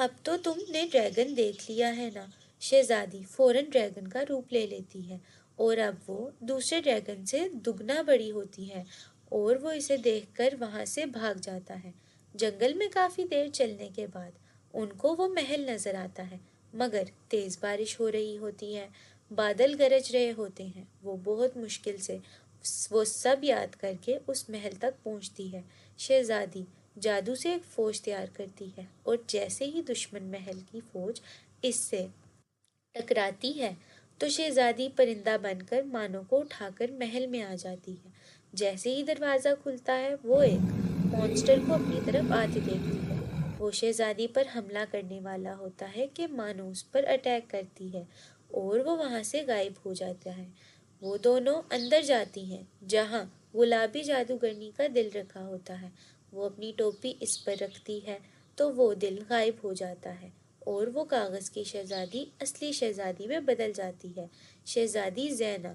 اب تو تم نے ڈریگن دیکھ لیا ہے نا؟ شہزادی فوراً ڈریگن کا روپ لے لیتی ہے اور اب وہ دوسرے ڈریگن سے دگنا بڑی ہوتی ہے اور وہ اسے دیکھ کر وہاں سے بھاگ جاتا ہے۔ جنگل میں کافی دیر چلنے کے بعد ان کو وہ محل نظر آتا ہے، مگر تیز بارش ہو رہی ہوتی ہے، بادل گرج رہے ہوتے ہیں۔ وہ بہت مشکل سے وہ سب یاد کر کے اس محل تک پہنچتی ہے۔ شہزادی جادو سے ایک فوج تیار کرتی ہے اور جیسے ہی دشمن محل کی فوج اس سے ٹکراتی ہے تو شہزادی پرندہ بن کر مانو کو اٹھا کر محل میں آ جاتی ہے۔ جیسے ہی دروازہ کھلتا ہے وہ ایک مونسٹر کو اپنی طرف آتے دیکھتی ہے۔ وہ شہزادی پر حملہ کرنے والا ہوتا ہے کہ مانو اس پر اٹیک کرتی ہے اور وہ وہاں سے غائب ہو جاتا ہے۔ وہ دونوں اندر جاتی ہیں جہاں گلابی جادوگرنی کا دل رکھا ہوتا ہے۔ وہ اپنی ٹوپی اس پر رکھتی ہے تو وہ دل غائب ہو جاتا ہے اور وہ کاغذ کی شہزادی اصلی شہزادی میں بدل جاتی ہے، شہزادی زینا۔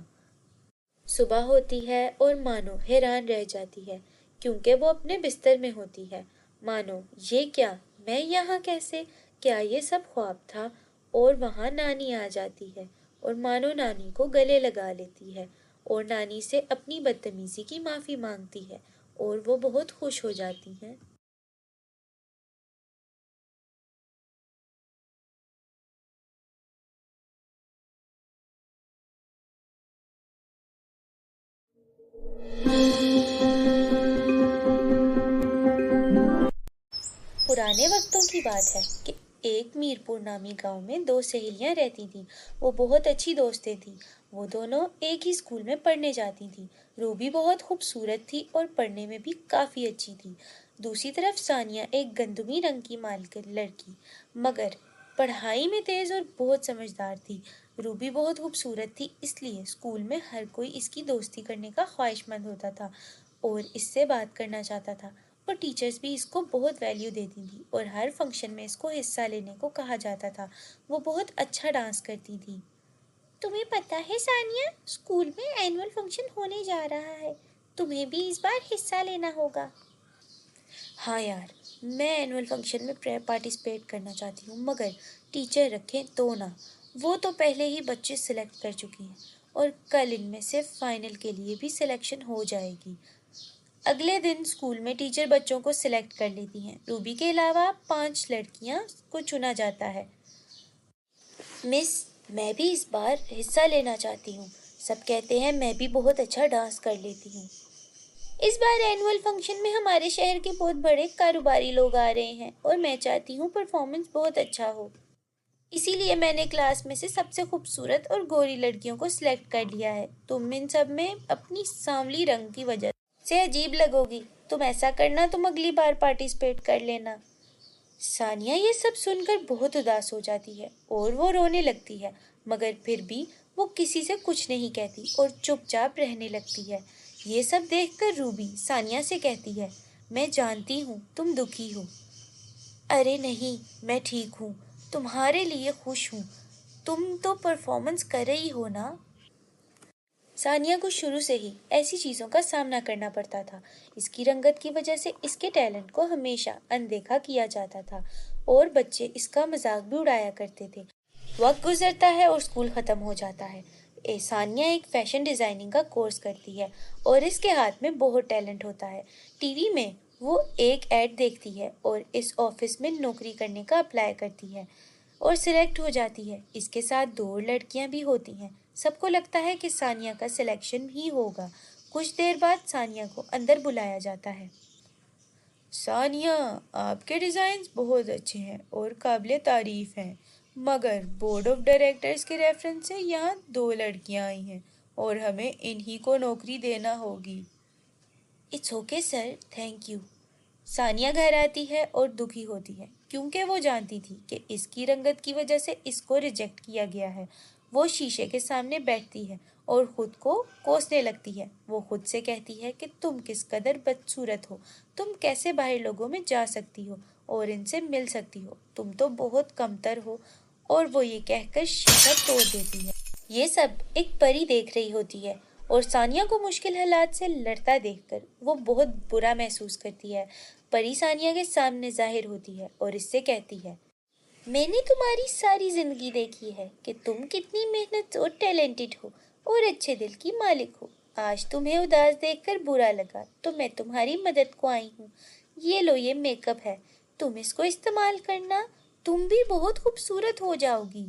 صبح ہوتی ہے اور مانو حیران رہ جاتی ہے کیونکہ وہ اپنے بستر میں ہوتی ہے۔ مانو یہ کیا؟ میں یہاں کیسے؟ کیا یہ سب خواب تھا؟ اور وہاں نانی آ جاتی ہے اور مانو نانی کو گلے لگا لیتی ہے اور نانی سے اپنی بدتمیزی کی معافی مانگتی ہے اور وہ بہت خوش ہو جاتی ہیں۔ پرانے وقتوں کی بات ہے کہ ایک میرپور نامی گاؤں میں دو سہیلیاں رہتی تھیں۔ وہ بہت اچھی دوستیں تھیں۔ وہ دونوں ایک ہی اسکول میں پڑھنے جاتی تھیں۔ روبی بہت خوبصورت تھی اور پڑھنے میں بھی کافی اچھی تھی۔ دوسری طرف ثانیہ ایک گندمی رنگ کی مالکن لڑکی مگر پڑھائی میں تیز اور بہت سمجھدار تھی۔ روبی بہت خوبصورت تھی اس لیے اسکول میں ہر کوئی اس کی دوستی کرنے کا خواہش مند ہوتا تھا اور اس سے بات کرنا چاہتا تھا، اور ٹیچرز بھی اس کو بہت ویلیو دیتی تھی اور ہر فنکشن میں اس کو حصہ لینے کو کہا جاتا تھا۔ وہ بہت اچھا ڈانس کرتی تھی۔ تمہیں پتہ ہے ثانیہ، اسکول میں اینول فنکشن ہونے جا رہا ہے، تمہیں بھی اس بار حصہ لینا ہوگا۔ ہاں یار، میں اینول فنکشن میں پارٹیسپیٹ کرنا چاہتی ہوں مگر ٹیچر رکھیں تو نہ۔ وہ تو پہلے ہی بچے سلیکٹ کر چکی ہیں اور کل ان میں سے فائنل کے لیے بھی سلیکشن ہو جائے گی۔ اگلے دن اسکول میں ٹیچر بچوں کو سلیکٹ کر لیتی ہیں۔ روبی کے علاوہ 5 لڑکیاں کو چنا جاتا ہے۔ مس، میں بھی اس بار حصہ لینا چاہتی ہوں۔ سب کہتے ہیں میں بھی بہت اچھا ڈانس کر لیتی ہوں۔ اس بار اینول فنکشن میں ہمارے شہر کے بہت بڑے کاروباری لوگ آ رہے ہیں اور میں چاہتی ہوں پرفارمنس بہت اچھا ہو۔ اسی لیے میں نے کلاس میں سے سب سے خوبصورت اور گوری لڑکیوں کو سلیکٹ کر لیا ہے۔ تم ان سب میں اپنی سانولی رنگ کی وجہ سے عجیب لگو گی۔ تم ایسا کرنا، تم اگلی بار پارٹیسپیٹ کر لینا۔ ثانیہ یہ سب سن کر بہت اداس ہو جاتی ہے اور وہ رونے لگتی ہے، مگر پھر بھی وہ کسی سے کچھ نہیں کہتی اور چپ چاپ رہنے لگتی ہے۔ یہ سب دیکھ کر روبی ثانیہ سے کہتی ہے، میں جانتی ہوں تم دکھی ہو۔ ارے نہیں، میں ٹھیک ہوں، تمہارے لیے خوش ہوں۔ تم تو پرفارمنس کر رہی ہو نا؟ ثانیہ کو شروع سے ہی ایسی چیزوں کا سامنا کرنا پڑتا تھا۔ اس کی رنگت کی وجہ سے اس کے ٹیلنٹ کو ہمیشہ اندیکھا کیا جاتا تھا اور بچے اس کا مذاق بھی اڑایا کرتے تھے۔ وقت گزرتا ہے اور اسکول ختم ہو جاتا ہے۔ ثانیہ ایک فیشن ڈیزائننگ کا کورس کرتی ہے اور اس کے ہاتھ میں بہت ٹیلنٹ ہوتا ہے۔ ٹی وی میں وہ ایک ایڈ دیکھتی ہے اور اس آفس میں نوکری کرنے کا اپلائی کرتی ہے اور سلیکٹ ہو جاتی ہے۔ اس کے ساتھ 2 لڑکیاں بھی ہوتی ہیں۔ سب کو لگتا ہے کہ ثانیہ کا سلیکشن ہی ہوگا۔ کچھ دیر بعد ثانیہ کو اندر بلایا جاتا ہے۔ ثانیہ، آپ کے ڈیزائنز بہت اچھے ہیں اور قابل تعریف ہیں، مگر بورڈ آف ڈائریکٹرز کے ریفرنس سے یہاں 2 لڑکیاں آئی ہیں اور ہمیں انہی کو نوکری دینا ہوگی۔ It's okay sir, thank you. Sania گھر آتی ہے اور دکھی ہوتی ہے کیونکہ وہ جانتی تھی کہ اس کی رنگت کی وجہ سے اس کو ریجیکٹ کیا گیا ہے۔ وہ شیشے کے سامنے بیٹھتی ہے اور خود کو کوسنے لگتی ہے۔ وہ خود سے کہتی ہے کہ تم کس قدر بدصورت ہو، تم کیسے باہر لوگوں میں جا سکتی ہو اور ان سے مل سکتی ہو، تم تو بہت کمتر ہو، اور وہ یہ کہہ کر شیشہ توڑ دیتی ہے۔ یہ سب ایک پری دیکھ رہی ہوتی ہے اور ثانیہ کو مشکل حالات سے لڑتا دیکھ کر وہ بہت برا محسوس کرتی ہے۔ پری ثانیہ کے سامنے ظاہر ہوتی ہے اور اس سے کہتی ہے، میں نے تمہاری ساری زندگی دیکھی ہے کہ تم کتنی محنت اور ٹیلنٹڈ ہو اور اچھے دل کی مالک ہو۔ آج تمہیں اداس دیکھ کر برا لگا تو میں تمہاری مدد کو آئی ہوں۔ یہ لو، یہ میک اپ ہے، تم اس کو استعمال کرنا، تم بھی بہت خوبصورت ہو جاؤ گی۔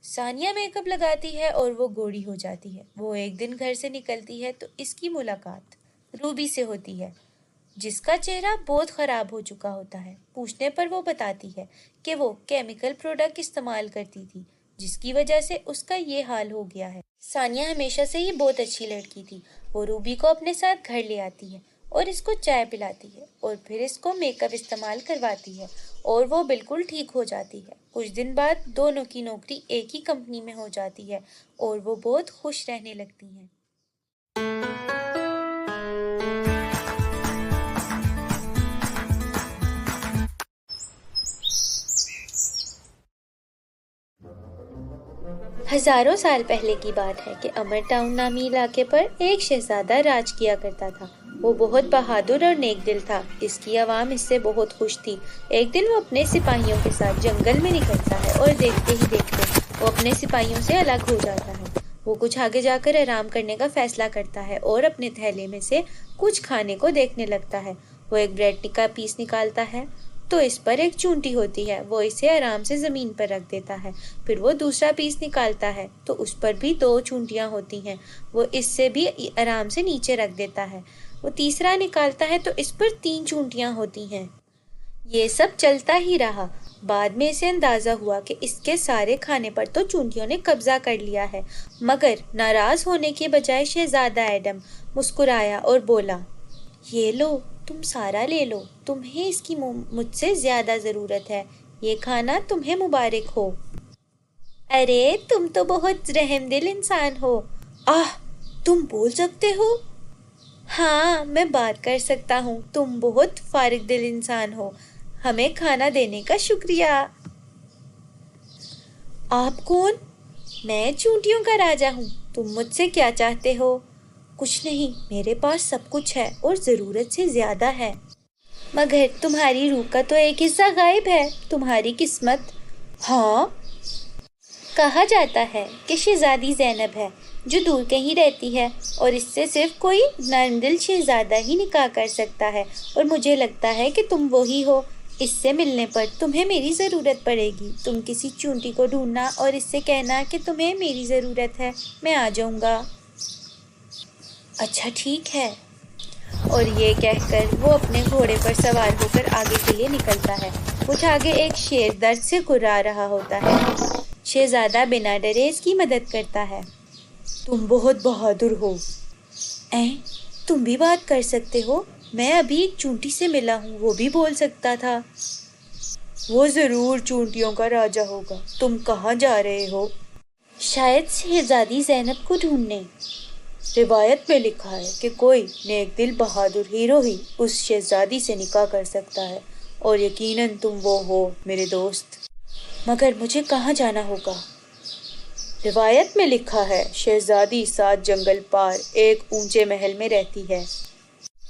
ثانیہ میک اپ لگاتی ہے اور وہ گوری ہو جاتی ہے۔ وہ ایک دن گھر سے نکلتی ہے تو اس کی ملاقات روبی سے ہوتی ہے، جس کا چہرہ بہت خراب ہو چکا ہوتا ہے۔ پوچھنے پر وہ بتاتی ہے کہ وہ کیمیکل پروڈکٹ استعمال کرتی تھی، جس کی وجہ سے اس کا یہ حال ہو گیا ہے۔ ثانیہ ہمیشہ سے ہی بہت اچھی لڑکی تھی۔ وہ روبی کو اپنے ساتھ گھر لے آتی ہے اور اس کو چائے پلاتی ہے اور پھر اس کو میک اپ استعمال کرواتی ہے اور وہ بالکل ٹھیک ہو جاتی ہے۔ کچھ دن بعد دونوں کی نوکری ایک ہی کمپنی میں ہو جاتی ہے اور وہ بہت خوش رہنے لگتی ہیں۔ ہزاروں سال پہلے کی بات ہے کہ امر ٹاؤن نامی علاقے پر ایک شہزادہ راج کیا کرتا تھا۔ وہ بہت بہادر اور نیک دل تھا۔ اس کی عوام اس سے بہت خوش تھی۔ ایک دن وہ اپنے سپاہیوں کے ساتھ جنگل میں نکلتا ہے اور دیکھتے ہی دیکھتے وہ اپنے سپاہیوں سے الگ ہو جاتا ہے۔ وہ کچھ آگے جا کر آرام کرنے کا فیصلہ کرتا ہے اور اپنے تھیلے میں سے کچھ کھانے کو دیکھنے لگتا ہے۔ وہ ایک بریڈ کا پیس نکالتا ہے تو اس پر ایک چونٹی ہوتی ہے۔ وہ اسے آرام سے زمین پر رکھ دیتا ہے۔ پھر وہ دوسرا پیس نکالتا ہے تو اس پر بھی 2 چونٹیاں ہوتی ہیں۔ وہ اس سے بھی آرام سے نیچے رکھ دیتا ہے۔ وہ تیسرا نکالتا ہے تو اس پر 3 چونٹیاں ہوتی ہیں۔ یہ سب چلتا ہی رہا۔ بعد میں اسے اندازہ ہوا کہ اس کے سارے کھانے پر تو چونٹیوں نے قبضہ کر لیا ہے، مگر ناراض ہونے کے بجائے شہزادہ ایڈم مسکرایا اور بولا، یہ لو، تم سارا لے لو، تمہیں اس کی مجھ سے زیادہ ضرورت ہے۔ یہ کھانا تمہیں مبارک ہو۔ ارے تم تو بہت رحم دل انسان ہو۔ تم بول سکتے ہو؟ ہاں، میں بات کر سکتا ہوں۔ تم بہت فارغ دل انسان ہو۔ ہمیں کھانا دینے کا شکریہ۔ آپ کون؟ میں چونٹیوں کا راجا ہوں۔ تم مجھ سے کیا چاہتے ہو؟ کچھ نہیں، میرے پاس سب کچھ ہے اور ضرورت سے زیادہ ہے۔ مگر تمہاری روح کا تو ایک حصہ غائب ہے، تمہاری قسمت۔ ہاں؟ کہا جاتا ہے کہ شہزادی زینب ہے جو دور کہیں رہتی ہے اور اس سے صرف کوئی نرم دل شہزادہ ہی نکاح کر سکتا ہے، اور مجھے لگتا ہے کہ تم وہی ہو۔ اس سے ملنے پر تمہیں میری ضرورت پڑے گی۔ تم کسی چونٹی کو ڈھونڈنا اور اس سے کہنا کہ تمہیں میری ضرورت ہے، میں آ جاؤں گا۔ اچھا ٹھیک ہے۔ اور یہ کہہ کر وہ اپنے گھوڑے پر سوار ہو کر آگے کے لیے نکلتا ہے۔ کچھ آگے ایک شیر درد سے کرا رہا ہوتا ہے۔ شہزادہ بنا ڈرے اس کی مدد کرتا ہے۔ تم بہت بہادر ہو۔ تم بھی بات کر سکتے ہو؟ میں ابھی ایک چونٹی سے ملا ہوں، وہ بھی بول سکتا تھا۔ وہ ضرور چونٹیوں کا راجا ہوگا۔ تم کہاں جا رہے ہو؟ شاید شہزادی زینب کو ڈھونڈنے۔ روایت میں لکھا ہے کہ کوئی نیک دل بہادر ہیرو ہی اس شہزادی سے نکاح کر سکتا ہے، اور یقیناً تم وہ ہو میرے دوست۔ مگر مجھے کہاں جانا ہوگا؟ روایت میں لکھا ہے شہزادی 7 جنگل پار ایک اونچے محل میں رہتی ہے۔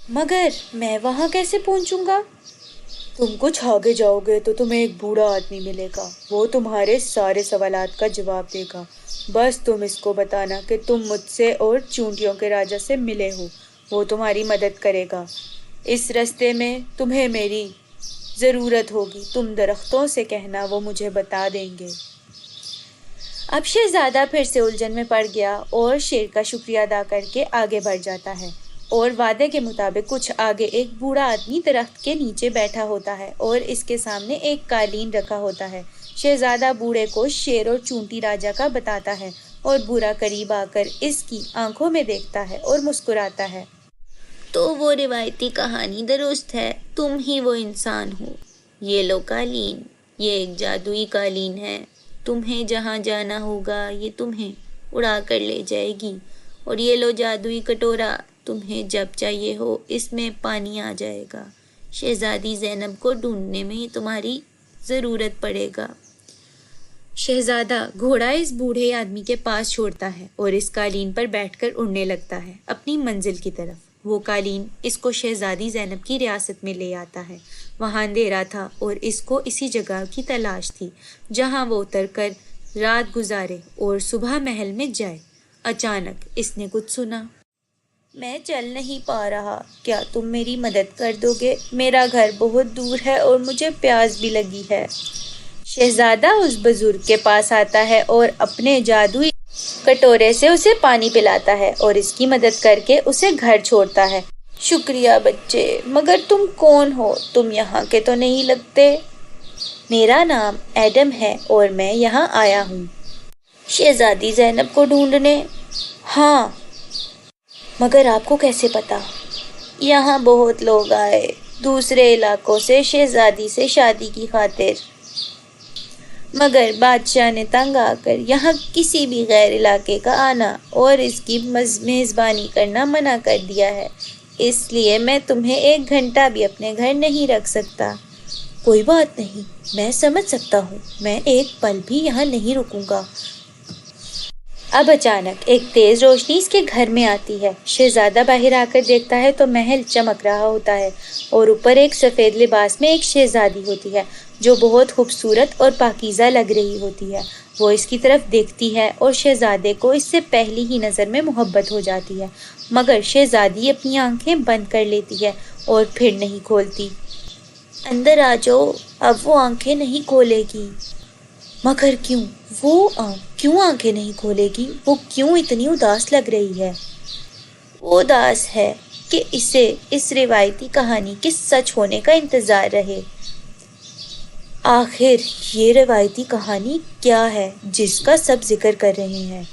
مگر میں وہاں کیسے پہنچوں گا؟ تم کچھ آگے جاؤ گے تو تمہیں ایک بوڑھا آدمی ملے گا۔ وہ تمہارے سارے سوالات کا جواب دے گا۔ بس تم اس کو بتانا کہ تم مجھ سے اور چونٹیوں کے راجا سے ملے ہو۔ وہ تمہاری مدد کرے گا۔ اس راستے میں تمہیں میری ضرورت ہوگی۔ تم درختوں سے کہنا، وہ مجھے بتا دیں گے۔ اب شہزادہ پھر سے الجھن میں پڑ گیا اور شیر کا شکریہ ادا کر کے آگے بڑھ جاتا ہے، اور وعدے کے مطابق کچھ آگے ایک بوڑھا آدمی درخت کے نیچے بیٹھا ہوتا ہے اور اس کے سامنے ایک قالین رکھا ہوتا ہے۔ شہزادہ بوڑھے کو شیر اور چونٹی راجا کا بتاتا ہے اور بوڑھا قریب آ کر اس کی آنکھوں میں دیکھتا ہے اور مسکراتا ہے۔ تو وہ روایتی کہانی درست ہے، تم ہی وہ انسان ہو۔ یہ لو قالین، یہ ایک جادوئی قالین ہے۔ تمہیں جہاں جانا ہوگا یہ تمہیں اڑا کر لے جائے گی، اور یہ لو جادوئی کٹورا، تمہیں جب چاہیے ہو اس میں پانی آ جائے گا۔ شہزادی زینب کو ڈھونڈنے میں ہی تمہاری ضرورت پڑے گا۔ شہزادہ گھوڑا اس بوڑھے آدمی کے پاس چھوڑتا ہے اور اس قالین پر بیٹھ کر اڑنے لگتا ہے اپنی منزل کی طرف۔ وہ قالین اس کو شہزادی زینب کی ریاست میں لے آتا ہے۔ وہاں اندھیرا تھا اور اس کو اسی جگہ کی تلاش تھی جہاں وہ اتر کر رات گزارے اور صبح محل میں جائے۔ اچانک اس نے کچھ سنا۔ میں چل نہیں پا رہا، کیا تم میری مدد کر دو گے؟ میرا گھر بہت دور ہے اور مجھے پیاس بھی لگی ہے۔ شہزادہ اس بزرگ کے پاس آتا ہے اور اپنے جادوئی کٹورے سے اسے پانی پلاتا ہے اور اس کی مدد کر کے اسے گھر چھوڑتا ہے۔ شکریہ بچے، مگر تم کون ہو؟ تم یہاں کے تو نہیں لگتے۔ میرا نام ایڈم ہے اور میں یہاں آیا ہوں شہزادی زینب کو ڈھونڈنے۔ ہاں، مگر آپ کو کیسے پتا؟ یہاں بہت لوگ آئے دوسرے علاقوں سے شہزادی سے شادی کی خاطر، مگر بادشاہ نے تنگ آ کر یہاں کسی بھی غیر علاقے کا آنا اور اس کی میزبانی کرنا منع کر دیا ہے، اس لیے میں تمہیں 1 گھنٹہ بھی اپنے گھر نہیں رکھ سکتا۔ کوئی بات نہیں، میں سمجھ سکتا ہوں، میں ایک پل بھی یہاں نہیں رکوں گا۔ اب اچانک ایک تیز روشنی اس کے گھر میں آتی ہے۔ شہزادہ باہر آ کر دیکھتا ہے تو محل چمک رہا ہوتا ہے اور اوپر ایک سفید لباس میں ایک شہزادی ہوتی ہے جو بہت خوبصورت اور پاکیزہ لگ رہی ہوتی ہے۔ وہ اس کی طرف دیکھتی ہے اور شہزادے کو اس سے پہلی ہی نظر میں محبت ہو جاتی ہے، مگر شہزادی اپنی آنکھیں بند کر لیتی ہے اور پھر نہیں کھولتی۔ اندر آ جاؤ، اب وہ آنکھیں نہیں کھولے گی۔ مگر کیوں؟ وہ کیوں آنکھیں نہیں کھولے گی؟ وہ کیوں اتنی اداس لگ رہی ہے؟ وہ اداس ہے کہ اسے اس روایتی کہانی کے سچ ہونے کا انتظار رہے۔ آخر یہ روایتی کہانی کیا ہے جس کا سب ذکر کر رہے ہیں؟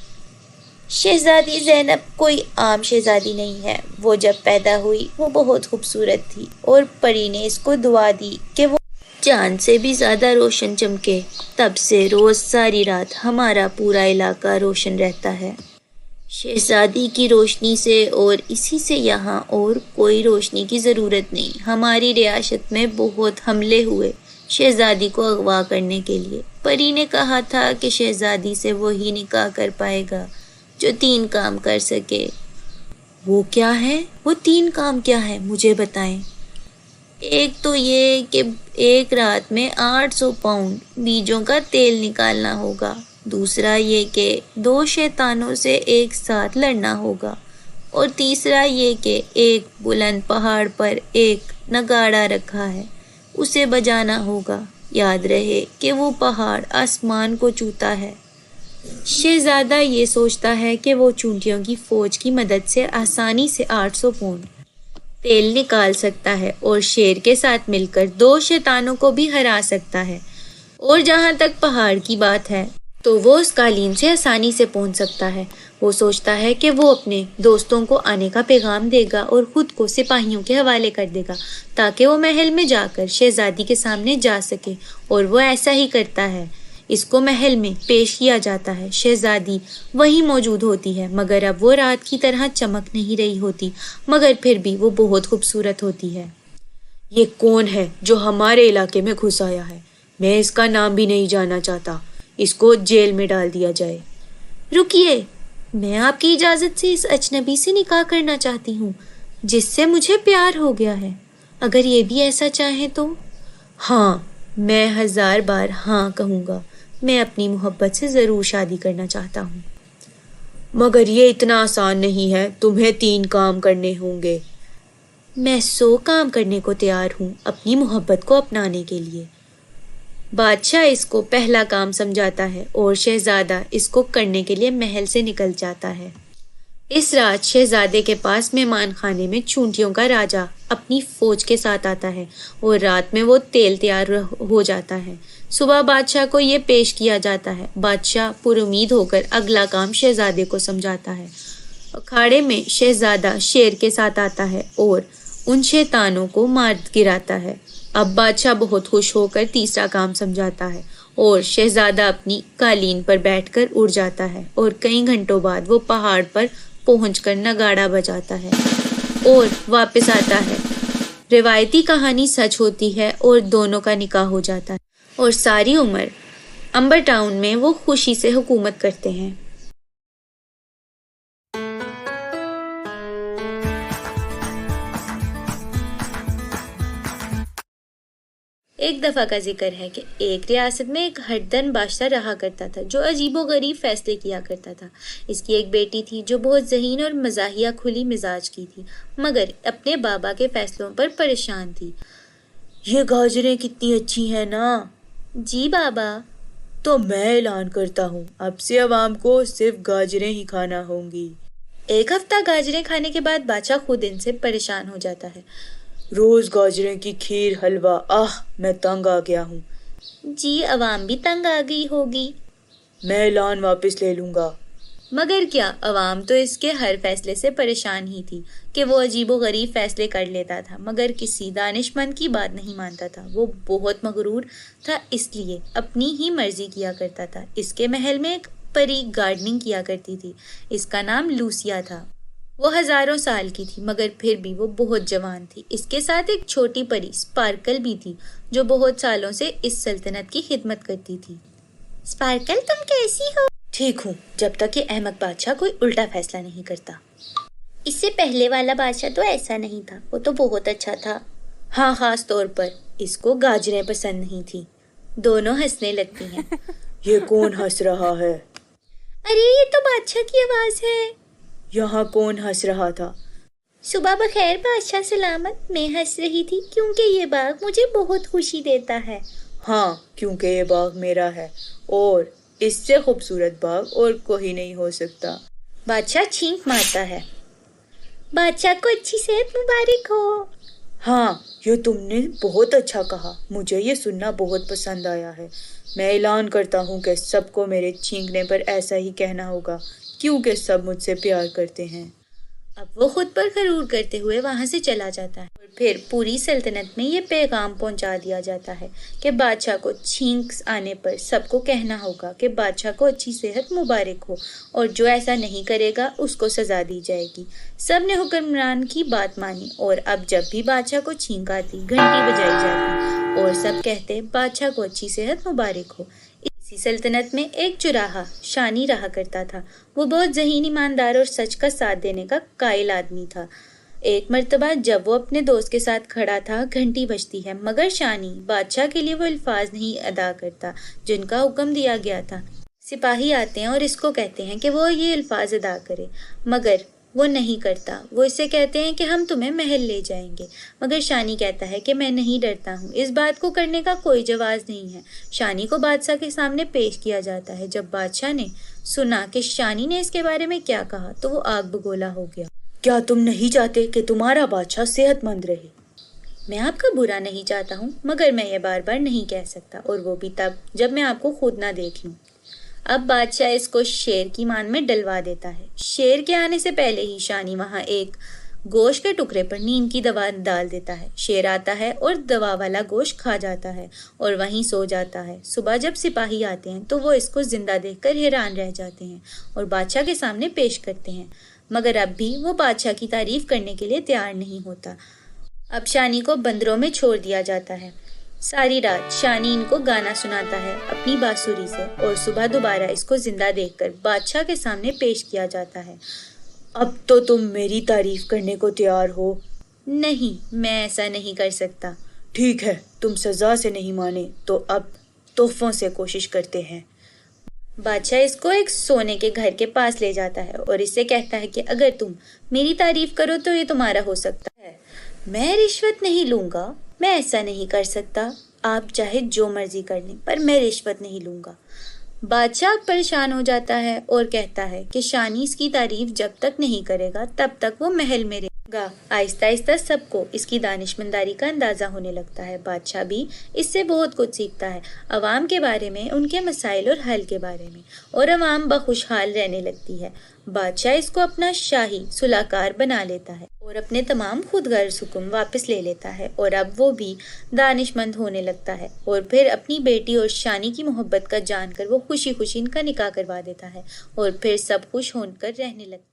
شہزادی زینب کوئی عام شہزادی نہیں ہے۔ وہ جب پیدا ہوئی وہ بہت خوبصورت تھی اور پری نے اس کو دعا دی کہ وہ چاند سے بھی زیادہ روشن چمکے۔ تب سے روز ساری رات ہمارا پورا علاقہ روشن رہتا ہے شہزادی کی روشنی سے، اور اسی سے یہاں اور کوئی روشنی کی ضرورت نہیں۔ ہماری ریاست میں بہت حملے ہوئے شہزادی کو اغوا کرنے کے لیے۔ پری نے کہا تھا کہ شہزادی سے وہی نکاح کر پائے گا جو 3 کام کر سکے۔ وہ کیا ہے؟ وہ 3 کام کیا ہے؟ مجھے بتائیں۔ ایک تو یہ کہ ایک رات میں 800 پاؤنڈ بیجوں کا تیل نکالنا ہوگا۔ دوسرا یہ کہ 2 شیطانوں سے ایک ساتھ لڑنا ہوگا، اور تیسرا یہ کہ ایک بلند پہاڑ پر ایک نگاڑا رکھا ہے، اسے بجانا ہوگا۔ یاد رہے کہ وہ پہاڑ آسمان کو چھوتا ہے۔ شہزادہ یہ سوچتا ہے کہ وہ چونٹیوں کی فوج کی مدد سے آسانی سے 800 پاؤنڈ تیل نکال سکتا ہے اور شیر کے ساتھ مل کر 2 شیطانوں کو بھی ہرا سکتا ہے، اور جہاں تک پہاڑ کی بات ہے تو وہ اس قالین سے آسانی سے پہنچ سکتا ہے۔ وہ سوچتا ہے کہ وہ اپنے دوستوں کو آنے کا پیغام دے گا اور خود کو سپاہیوں کے حوالے کر دے گا تاکہ وہ محل میں جا کر شہزادی کے سامنے جا سکے، اور وہ ایسا ہی کرتا ہے۔ اس کو محل میں پیش کیا جاتا ہے۔ شہزادی وہیں موجود ہوتی ہے، مگر اب وہ رات کی طرح چمک نہیں رہی ہوتی، مگر پھر بھی وہ بہت خوبصورت ہوتی ہے۔ یہ کون ہے جو ہمارے علاقے میں گھس آیا ہے؟ میں اس کا نام بھی نہیں جاننا چاہتا۔ اس کو جیل میں ڈال دیا جائے۔ رکیے، میں آپ کی اجازت سے اس اجنبی سے نکاح کرنا چاہتی ہوں جس سے مجھے پیار ہو گیا ہے، اگر یہ بھی ایسا چاہیں تو۔ ہاں، میں 1000 بار ہاں کہوں گا۔ میں اپنی محبت سے ضرور شادی کرنا چاہتا ہوں۔ مگر یہ اتنا آسان نہیں ہے، تمہیں 3 کام کرنے ہوں گے۔ میں 100 کام کرنے کو تیار ہوں اپنی محبت کو اپنانے کے لیے۔ بادشاہ اس کو پہلا کام سمجھاتا ہے اور شہزادہ اس کو کرنے کے لیے محل سے نکل جاتا ہے۔ اس رات شہزادے کے پاس مہمان خانے میں چونٹیوں کا راجا اپنی فوج کے ساتھ آتا ہے، اور رات میں وہ تیل تیار ہو جاتا ہے۔ صبح بادشاہ کو یہ پیش کیا جاتا ہے۔ بادشاہ پر امید ہو کر اگلا کام شہزادے کو سمجھاتا ہے۔ اکھاڑے میں شہزادہ شیر کے ساتھ آتا ہے اور ان شیطانوں کو مار گراتا ہے۔ اب بادشاہ بہت خوش ہو کر تیسرا کام سمجھاتا ہے، اور شہزادہ اپنی قالین پر بیٹھ کر اڑ جاتا ہے، اور کئی گھنٹوں بعد وہ پہاڑ پر پہنچ کر نگاڑا بجاتا ہے اور واپس آتا ہے۔ روایتی کہانی سچ ہوتی ہے اور دونوں کا نکاح ہو جاتا ہے، اور ساری عمر امبر ٹاؤن میں وہ خوشی سے حکومت کرتے ہیں۔ ایک دفعہ کا ذکر ہے کہ ایک ریاست میں ایک ہردن بادشاہ رہا کرتا تھا جو عجیب و غریب فیصلے کیا کرتا تھا۔ اس کی ایک بیٹی تھی جو بہت ذہین اور مزاحیہ کھلی مزاج کی تھی، مگر اپنے بابا کے فیصلوں پر پریشان تھی۔ یہ گاجریں کتنی اچھی ہیں نا؟ جی بابا۔ تو میں اعلان کرتا ہوں اب سے عوام کو صرف گاجریں ہی کھانا ہوں گی۔ ایک ہفتہ گاجریں کھانے کے بعد بادشاہ خود ان سے پریشان ہو جاتا ہے۔ روز گاجریں کی کھیر حلوہ، میں تنگ آ گیا ہوں۔ جی عوام بھی تنگ آ گئی ہوگی۔ میں اعلان واپس لے لوں گا۔ مگر کیا، عوام تو اس کے ہر فیصلے سے پریشان ہی تھی کہ وہ عجیب و غریب فیصلے کر لیتا تھا مگر کسی دانش مند کی بات نہیں مانتا تھا۔ وہ بہت مغرور تھا، اس لیے اپنی ہی مرضی کیا کرتا تھا۔ اس کے محل میں ایک پری گارڈننگ کیا کرتی تھی، اس کا نام لوسیا تھا۔ وہ ہزاروں سال کی تھی مگر پھر بھی وہ بہت جوان تھی۔ اس کے ساتھ ایک چھوٹی پری اسپارکل بھی تھی جو بہت سالوں سے اس سلطنت کی خدمت کرتی تھی۔ اسپارکل، تم کیسی ہو؟ ٹھیک ہوں، جب تک کہ احمق بادشاہ کوئی الٹا فیصلہ نہیں کرتا۔ اس سے پہلے والا بادشاہ تو ایسا نہیں تھا، وہ تو بہت اچھا تھا۔ ہاں، خاص طور پر اس کو گاجریں پسند نہیں تھی۔ دونوں ہنسنے لگتی ہیں۔ یہ کون ہنس رہا ہے؟ ارے یہ تو بادشاہ کی آواز ہے۔ یہاں کون ہنس رہا تھا؟ صبح بخیر بادشاہ سلامت، میں ہنس رہی تھی کیونکہ یہ باغ مجھے بہت خوشی دیتا ہے۔ ہاں، کیونکہ یہ باغ میرا ہے اور اس سے خوبصورت باغ اور کوئی نہیں ہو سکتا۔ بادشاہ چھینک مارتا ہے۔ بادشاہ کو اچھی صحت مبارک ہو۔ ہاں، یہ تم نے بہت اچھا کہا، مجھے یہ سننا بہت پسند آیا ہے۔ میں اعلان کرتا ہوں کہ سب کو میرے چھینکنے پر ایسا ہی کہنا ہوگا کیونکہ سب مجھ سے پیار کرتے ہیں۔ اب وہ خود پر غرور کرتے ہوئے وہاں سے چلا جاتا ہے اور پھر پوری سلطنت میں یہ پیغام پہنچا دیا جاتا ہے کہ بادشاہ کو چھینک آنے پر سب کو کہنا ہوگا کہ بادشاہ کو اچھی صحت مبارک ہو اور جو ایسا نہیں کرے گا اس کو سزا دی جائے گی۔ سب نے حکمران کی بات مانی اور اب جب بھی بادشاہ کو چھینک آتی گھنٹی بجائی جاتی اور سب کہتے بادشاہ کو اچھی صحت مبارک ہو۔ اسی سلطنت میں ایک چراغا شانی رہا کرتا تھا۔ وہ بہت ذہین، ایماندار اور سچ کا ساتھ دینے کا قائل آدمی تھا۔ ایک مرتبہ جب وہ اپنے دوست کے ساتھ کھڑا تھا، گھنٹی بجتی ہے مگر شانی بادشاہ کے لیے وہ الفاظ نہیں ادا کرتا جن کا حکم دیا گیا تھا۔ سپاہی آتے ہیں اور اس کو کہتے ہیں کہ وہ یہ الفاظ ادا کرے مگر وہ نہیں کرتا۔ وہ اسے کہتے ہیں کہ ہم تمہیں محل لے جائیں گے مگر شانی کہتا ہے کہ میں نہیں ڈرتا ہوں، اس بات کو کرنے کا کوئی جواز نہیں ہے۔ شانی کو بادشاہ کے سامنے پیش کیا جاتا ہے۔ جب بادشاہ نے سنا کہ شانی نے اس کے بارے میں کیا کہا تو وہ آگ بگولا ہو گیا۔ کیا تم نہیں چاہتے کہ تمہارا بادشاہ صحت مند رہے؟ میں آپ کا برا نہیں چاہتا ہوں مگر میں یہ بار بار نہیں کہہ سکتا، اور وہ بھی تب جب میں آپ کو خود نہ دیکھ لوں۔ اب بادشاہ اس کو شیر کی مان میں ڈلوا دیتا ہے۔ شیر کے آنے سے پہلے ہی شانی وہاں ایک گوشت کے ٹکڑے پر نیم کی دوا ڈال دیتا ہے۔ شیر آتا ہے اور دوا والا گوشت کھا جاتا ہے اور وہیں سو جاتا ہے۔ صبح جب سپاہی آتے ہیں تو وہ اس کو زندہ دیکھ کر حیران رہ جاتے ہیں اور بادشاہ کے سامنے پیش کرتے ہیں مگر اب بھی وہ بادشاہ کی تعریف کرنے کے لیے تیار نہیں ہوتا۔ اب شانی کو بندروں میں چھوڑ دیا جاتا ہے۔ ساری رات شانی ان کو گانا سناتا ہے اپنی بانسری سے اور صبح دوبارہ اس کو زندہ دیکھ کر بادشاہ کے سامنے پیش کیا جاتا ہے۔ اب تو تم میری تعریف کرنے کو تیار ہو؟ نہیں، میں ایسا نہیں کر سکتا۔ ٹھیک ہے، تم سزا سے نہیں مانے تو اب تحفوں سے کوشش کرتے ہیں۔ بادشاہ اس کو ایک سونے کے گھر کے پاس لے جاتا ہے اور اس سے کہتا ہے کہ اگر تم میری تعریف کرو تو یہ تمہارا ہو سکتا ہے۔ میں رشوت نہیں لوں گا، میں ایسا نہیں کر سکتا، آپ چاہے جو مرضی کر لیں پر میں رشوت نہیں لوں گا۔ بادشاہ پریشان ہو جاتا ہے اور کہتا ہے کہ شانی اس کی تعریف جب تک نہیں کرے گا تب تک وہ محل میں رہے گا۔ آہستہ آہستہ سب کو اس کی دانشمنداری کا اندازہ ہونے لگتا ہے۔ بادشاہ بھی اس سے بہت کچھ سیکھتا ہے، عوام کے بارے میں، ان کے مسائل اور حل کے بارے میں، اور عوام بخوشحال رہنے لگتی ہے۔ بادشاہ اس کو اپنا شاہی صلاحکار بنا لیتا ہے اور اپنے تمام خود غرض حکم واپس لے لیتا ہے، اور اب وہ بھی دانش مند ہونے لگتا ہے۔ اور پھر اپنی بیٹی اور شانی کی محبت کا جان کر وہ خوشی خوشی ان کا نکاح کروا دیتا ہے اور پھر سب خوش ہو کر رہنے لگتا ہے۔